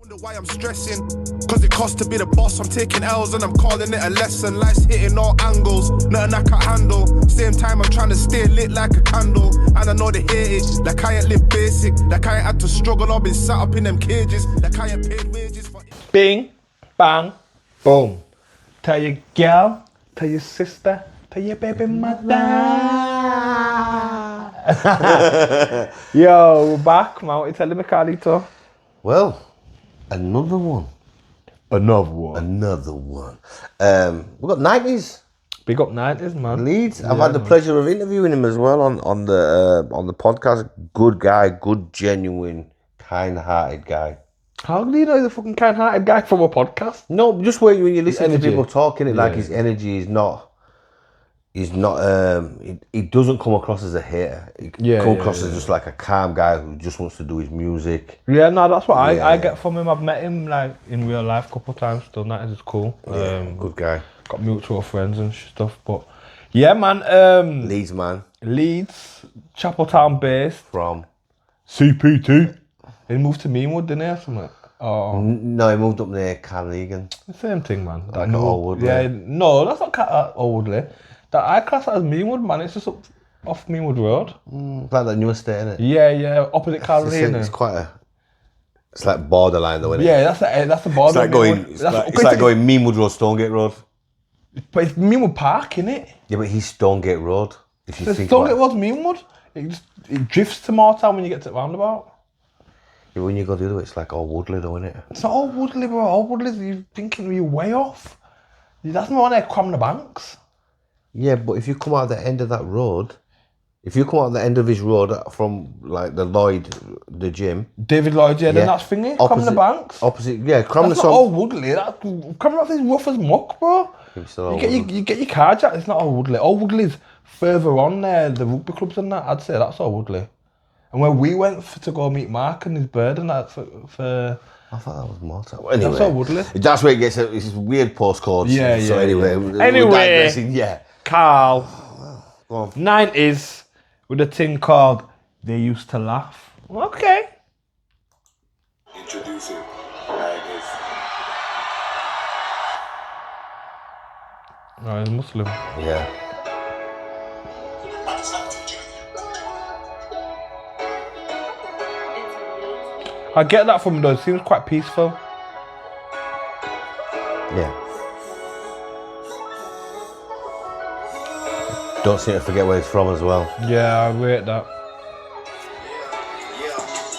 Wonder why I'm stressing, cause it costs to be the boss. I'm taking L's and I'm calling it a lesson. Life's hitting all angles, nothing I can handle. Same time I'm trying to stay lit like a candle. And I know they hate it, like I ain't lived basic. Like I ain't had to struggle or been sat up in them cages. Like I ain't paid wages for it. Bing, bang, boom. Tell your girl, tell your sister, tell your baby mother. Yo, we're back, man. What you telling me, Carlito? Well, another one. Another one. We've got 90's. Big up 90's, man. Leeds. I've had the pleasure of interviewing him as well on the podcast. Good guy, good, genuine, kind-hearted guy. How do you know he's a fucking kind-hearted guy from a podcast? No, just when you listen to energy. people talking, like his energy is not. He doesn't come across as a hater. He comes across as just like a calm guy who just wants to do his music. Yeah, no, that's what I get from him. I've met him like in real life a couple of times. Still, that is cool. Good guy. Got mutual friends and stuff. But yeah, man. Leeds man. Leeds, Chapeltown based. From CPT. He moved to Meanwood, didn't he, or something? Oh. No, he moved up near Carnegie. The same thing, man. Like Old Woodley. Yeah, no, that's not Old Woodley. That I class that as Meanwood, man. It's just up off Meanwood Road. Like that new estate, innit? Yeah, opposite Carnegie. It's quite a. It's like borderline, though, isn't it? Yeah, that's the border. It's like going Meanwood Road, Stonegate Road. But it's Meanwood Park, innit? Yeah, but he's Stonegate Road. If you think Stonegate Road's Meanwood. It drifts to Moortown when you get to the roundabout. Yeah, when you go the other way, it's like Old Woodley, though, isn't it? It's not Old Woodley, bro. Old Woodley's, you're thinking you're way off. That's not on there, cramming the banks. Yeah, but if you come out the end of that road, if you come out the end of his road from like the gym. David Lloyd, then that's thingy, cramming the banks. Opposite, yeah, cramming That's not Old Woodley. Cramming off is rough as muck, bro. You get your car jacked, it's not Old Woodley. Old Woodley's further on there, the rugby clubs and that, I'd say that's Old Woodley. And when we went to go meet Mark and his bird and that for I thought that was Moortown. Anyway, that's Old Woodley. That's where it gets it's weird postcodes. So anyway, yeah. Carl, Go on. 90's with a thing called They Used to Laugh. Okay. Introducing 90's. Oh, he's Muslim. Yeah. I get that from him though, it seems quite peaceful. Yeah. Don't seem to forget where he's from as well. Yeah, I rate that.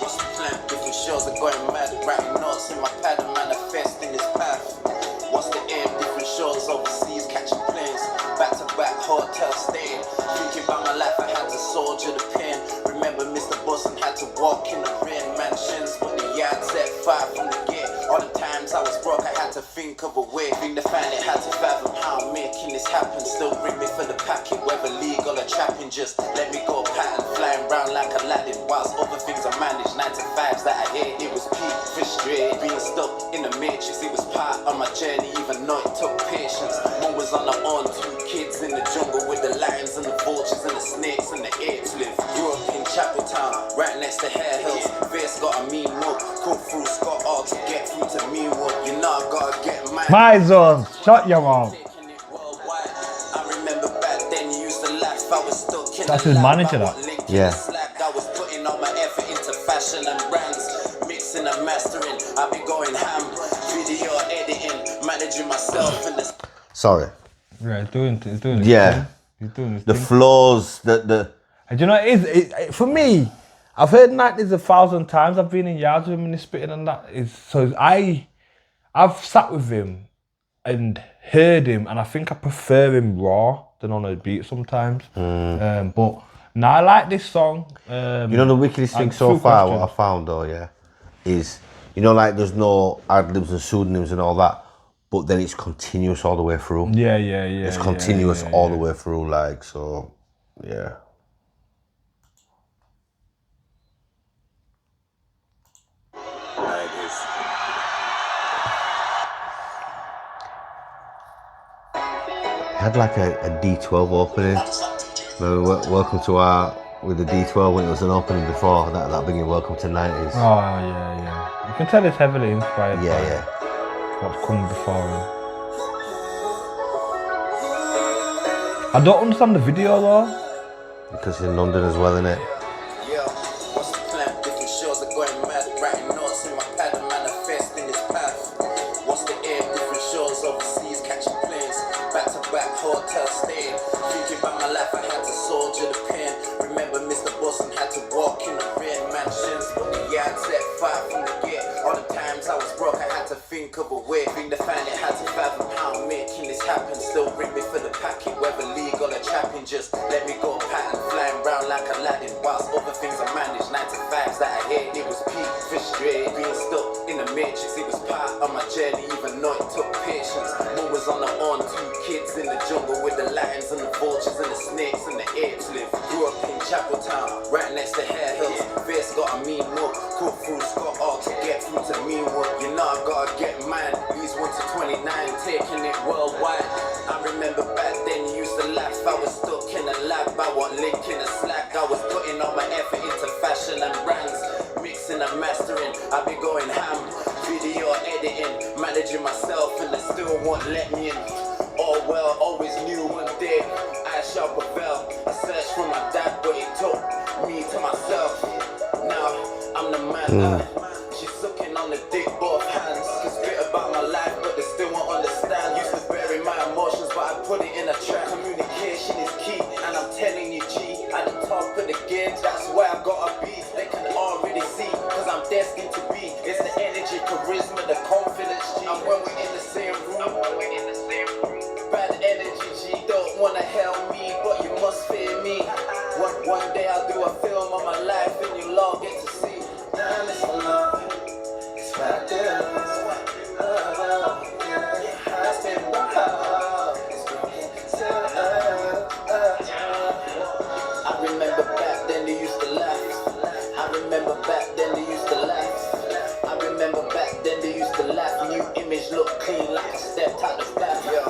What's the plan? Different shows are going mad. Writing notes in my pad and manifesting this path. What's the aim? Different shows overseas, catching planes. Back to back, hotel staying. Thinking about my life, I had to soldier the pain. Remember Mr. Boston had to walk in the rain. Mansions, but the yard set fire from the gate. All the times I was broke, I had to think of a way. Think to find it, had to fathom how I'm making this happen. Still bring me for the packet, whether legal or trapping. Just let me go pattern, flying round like Aladdin. Whilst other things I managed, 9 to 5s that I hate. It was peak, frustrated, being stuck in the matrix. It was part of my journey, even though it took patience. Mom was on her own, 2 kids in the jungle with the lions and the vultures and the snakes and the apes live. Grew up in Chapeltown, right next to Hare Hills. Face got a mean look, come through Scott all to get through to Meanwood. You know I gotta get mine. My zone, shut your mouth. That's his manager, that. Yeah. I was putting all my effort into fashion and brands, mixing and mastering. I've been going ham, video editing, managing myself in this. Sorry. Yeah, he's doing his Yeah. thing. He's doing his The thing. flows, the. And do you know what it is? For me, I've heard 90's 1,000 times. I've been in yards with him and he's spitting and that. I've sat with him and heard him, and I think I prefer him raw than on a beat sometimes. But now I like this song. You know the wickedest thing so far, what I found though, is, like there's no ad-libs and pseudonyms and all that, but then it's continuous all the way through. Yeah. It's continuous all the way through, like, so, yeah. Had like a D12 opening. Welcome to our with the D12 when it was an opening before that bringing Welcome to 90's. Oh yeah. You can tell it's heavily inspired by what's come before him. I don't understand the video though. Because in London as well, innit? Yeah, what's the plan? Different shows are going mad. Writing notes in my pad and manifesting this path. What's the aim? Different shows overseas, catching planes. Back to back, hotel staying. Thinking about my life, I had to soldier the pen. Remember Mr. Boston had to walk in the rain. Mansions, but the yard set far from the gate. All the times I was broke, I had to think of a way. Being the fan, it had to fathom how I'm making this happen. Still ring me for the packet, whether legal or trapping. Just let me go pattern, flying round like Aladdin. Whilst other things I managed, 9 to 5s that I hate. It was peak, frustrated, being stuck in the matrix. It was part of my journey, even though it took patience. Mum was on her own, 2 kids in the jungle with the lions and the vultures and the snakes and the apes live. Grew up in Chapel Town, right next to Hare Hills. Face got a mean look, cut through Scott all to get through to Meanwood. You know I gotta get mine. These 1 to 29, taking it worldwide. I remember back then you used to laugh. I was stuck in a lab, I want link in a slack. I was putting all my effort into fashion and brands, mixing and mastering. I be going ham, video editing, managing myself, and they still won't let me in. Oh well, always knew one day I shall prevail. I searched for my dad, but it took me to myself. Now I'm the man. She's sucking on the dick, both hands. Can spit about my life, but they still won't understand. Used to bury my emotions, but I put it in a track. Communication is key, and I'm telling you, G, at the top of the game, that's where I gotta be. They can already see, cause I'm destined to be. It's the energy, charisma, the confidence, G. And when we're in the same room, bad energy, G. Don't wanna help me, but you must fear me. One day I'll do a film on my life, and you'll all get to see. Damn, it's love, it's what I do. I spend my heart, it's broken. I remember back then they used to laugh. I remember back then they used to laugh. I remember back then they used to laugh. New image look clean like I stepped out the bath. Yeah,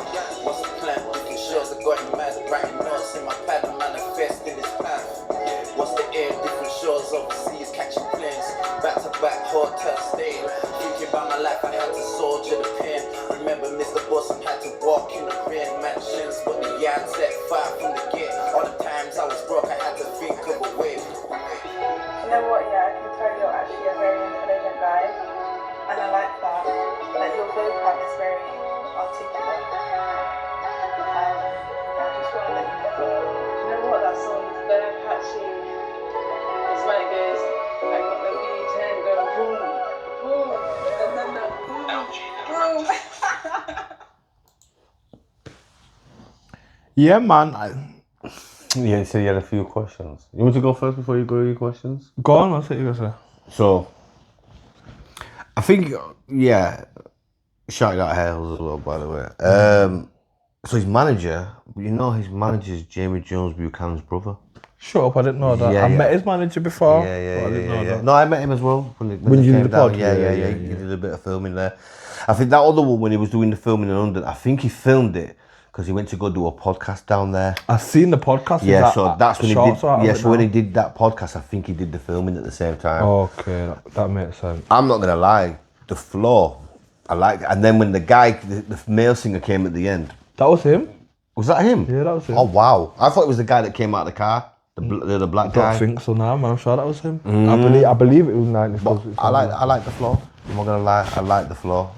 what's the plan? Different shows are going mad. Writing notes in my pad and manifesting this path. What's the aim? Different shows overseas, catching planes. Back to back, hotel staying. Thinking about my life, I had to soldier the pain. Remember Mr. Boston had to walk in the rain. Mansions, but the yard set far from the gate. All the times I was broke, I had to think of a way. You know what, yeah, I can tell you're actually a very intelligent guy, and I like that. Like, your vocab is very articulate. I just want to let you know. You know what, that song is very catchy. It's when it goes, I got the V10 going boom, boom, and then that boom, boom. Yeah, man. Yeah, so you had a few questions. You want to go first before you go to your questions? Go on, what's it you gonna say? So, I think, shouting out Hales as well, by the way. So his manager, his manager is Jamie Jones Buchanan's brother. Shut up, I didn't know that. I met his manager before. But I didn't know that. No, I met him as well when you came did the down. pod? Yeah. He did a bit of filming there. I think that other one, when he was doing the filming in London, I think he filmed it because he went to go do a podcast down there. I've seen the podcast. Yeah, so that's when he did. Yeah, so when he now? did that podcast, I think he did the filming at the same time. Okay, that makes sense. I'm not gonna lie, the floor, I liked it. And then when the guy, the male singer came at the end. That was him? Was that him? Yeah, that was him. Oh wow! I thought it was the guy that came out of the car, the black I guy. don't think so now, man. I'm sure that was him. I believe it was 90's. But I like the floor. I'm not gonna lie, I like the floor.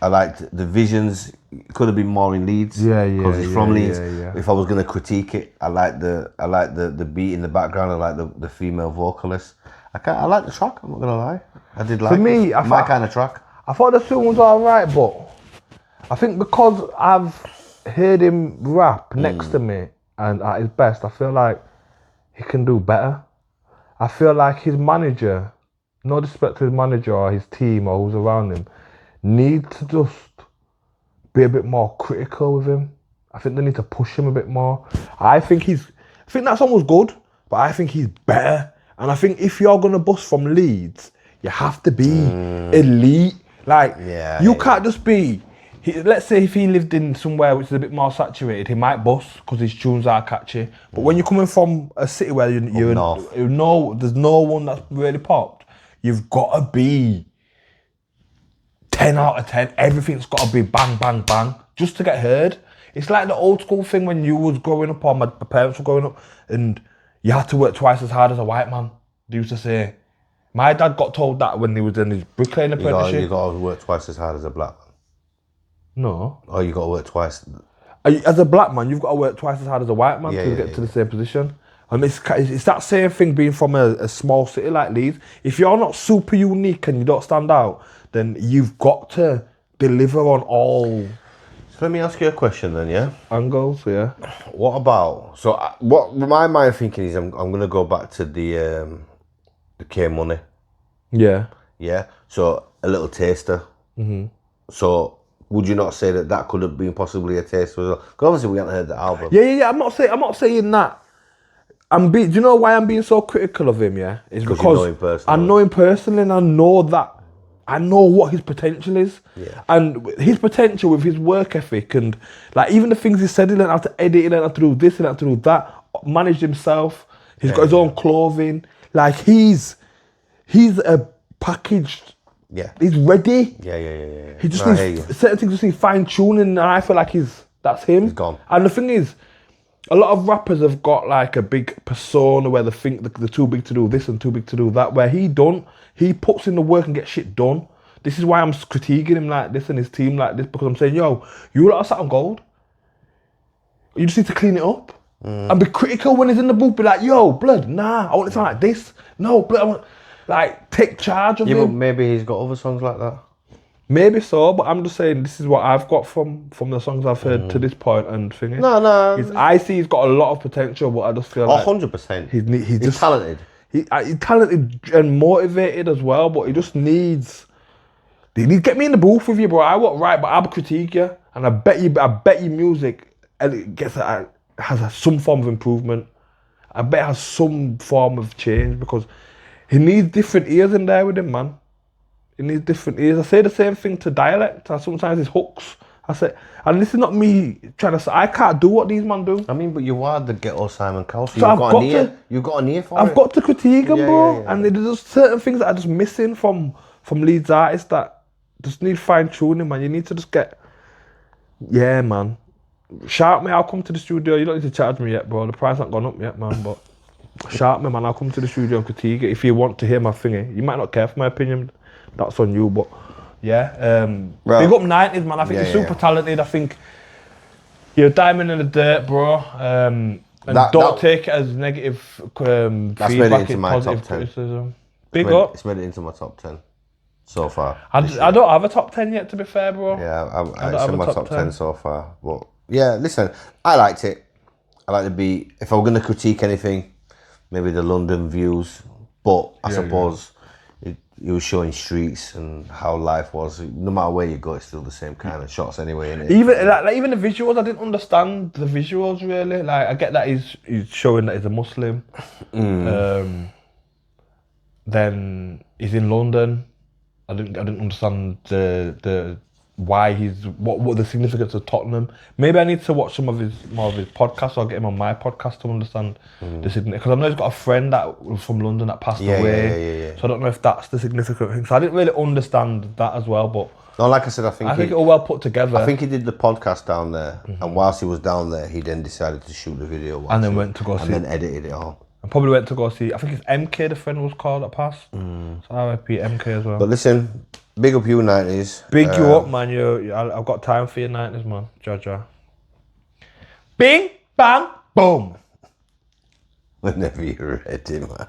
I liked the visions. It could have been more in Leeds. Because he's from Leeds. Yeah. If I was gonna critique it, I like the beat in the background. I like the female vocalist. I like the track. I'm not gonna lie. I did like. For me, it. My kind of track. I thought the tune was alright, but I think because I've heard him rap next to me and at his best, I feel like he can do better. I feel like his manager, no disrespect to his manager or his team or who's around him, need to just be a bit more critical with him. I think they need to push him a bit more. I think that song was good, but I think he's better. And I think if you're gonna bust from Leeds, you have to be elite. Like, you can't just be let's say if he lived in somewhere which is a bit more saturated, he might bust because his tunes are catchy. But when you're coming from a city where you know there's no one that's really popped, you've got to be 10 out of 10. Everything's got to be bang, bang, bang just to get heard. It's like the old school thing when you was growing up, or my parents were growing up, and you had to work twice as hard as a white man. They used to say. My dad got told that when he was in his bricklaying apprenticeship. You got to work twice as hard as a black man. No. Oh, you got to work twice. As a black man, you've got to work twice as hard as a white man to get to the same position. And it's that same thing being from a small city like Leeds. If you're not super unique and you don't stand out, then you've got to deliver on all. So let me ask you a question then, yeah? Angles, yeah. What about, so what my mind thinking is I'm going to go back to the K Money. Yeah. Yeah, so a little taster. Mm-hmm. So would you not say that could have been possibly a taster as well? Because obviously we haven't heard the album. Yeah. I'm not saying that. Do you know why I'm being so critical of him? Yeah, it's because you know him personally. I know him personally, and I know what his potential is. Yeah. And his potential with his work ethic and like even the things he said, he learned how to edit, he learned how to do this, he learned how to do that. Managed himself. He's got his own clothing. Like he's a packaged. Yeah. He's ready. Yeah. He just needs certain things, just need fine tuning, and I feel like that's him. He's gone. And the thing is, a lot of rappers have got like a big persona where they think they're too big to do this and too big to do that. Where he don't. He puts in the work and gets shit done. This is why I'm critiquing him like this and his team like this, because I'm saying, yo, you lot are sat on gold. You just need to clean it up. And be critical when he's in the booth. Be like, yo, blood, nah, I want it to sound like this. No, blood, I want... Like, take charge of him. Yeah, but maybe he's got other songs like that. Maybe so, but I'm just saying this is what I've got from the songs I've heard to this point and thinking. No. I see he's got a lot of potential, but I just feel like... 100%. He's just talented. He's talented and motivated as well, but he just needs... He needs get me in the booth with you, bro. I won't write, but I'll critique you. And I bet you music has some form of improvement. I bet it has some form of change because he needs different ears in there with him, man. He needs different ears. I say the same thing to dialect. Sometimes his hooks. I say, and this is not me trying to say, I can't do what these men do. I mean, but you are the ghetto Simon Cowell, so you've got an ear for it. I've got to critique him, bro. Yeah. And there's just certain things that are just missing from Leeds artists that just need fine tuning, man. You need to just get, yeah, man. Shout me, I'll come to the studio. You don't need to charge me yet, bro. The price hasn't gone up yet, man, but shout me, man. I'll come to the studio and critique it. If you want to hear my thingy, you might not care for my opinion. That's on you, but yeah. Big up 90's, man. I think you're super talented. I think you're a diamond in the dirt, bro. And don't take it as negative that's feedback. Made it into my positive top 10. Criticism. Big up. It's made it into my top 10 so far. I don't have a top 10 yet, to be fair, bro. Yeah, it's in my top 10 so far. But yeah, listen, I liked it. I like the beat. If I were going to critique anything, maybe the London views. But I suppose he was showing streets and how life was. No matter where you go, it's still the same kind of shots anyway, innit? Even the visuals, I didn't understand the visuals really. Like I get that he's showing that he's a Muslim. Then he's in London. I didn't understand the why what the significance of Tottenham. Maybe I need to watch more of his podcasts or get him on my podcast to understand the significance. Because I know he's got a friend that was from London that passed away. So I don't know if that's the significant thing. So I didn't really understand that as well. But no, like I said, I think it all well put together. I think he did the podcast down there, and whilst he was down there, he then decided to shoot the video. And then went to go see. And then edited it all. And probably went to go see. I think it's MK. The friend was called that passed. So RIP MK as well. But listen. Big up you 90's. Big you up, man. I've got time for your 90's, man. Jaja. Bing, bang, boom. Whenever you're ready, man.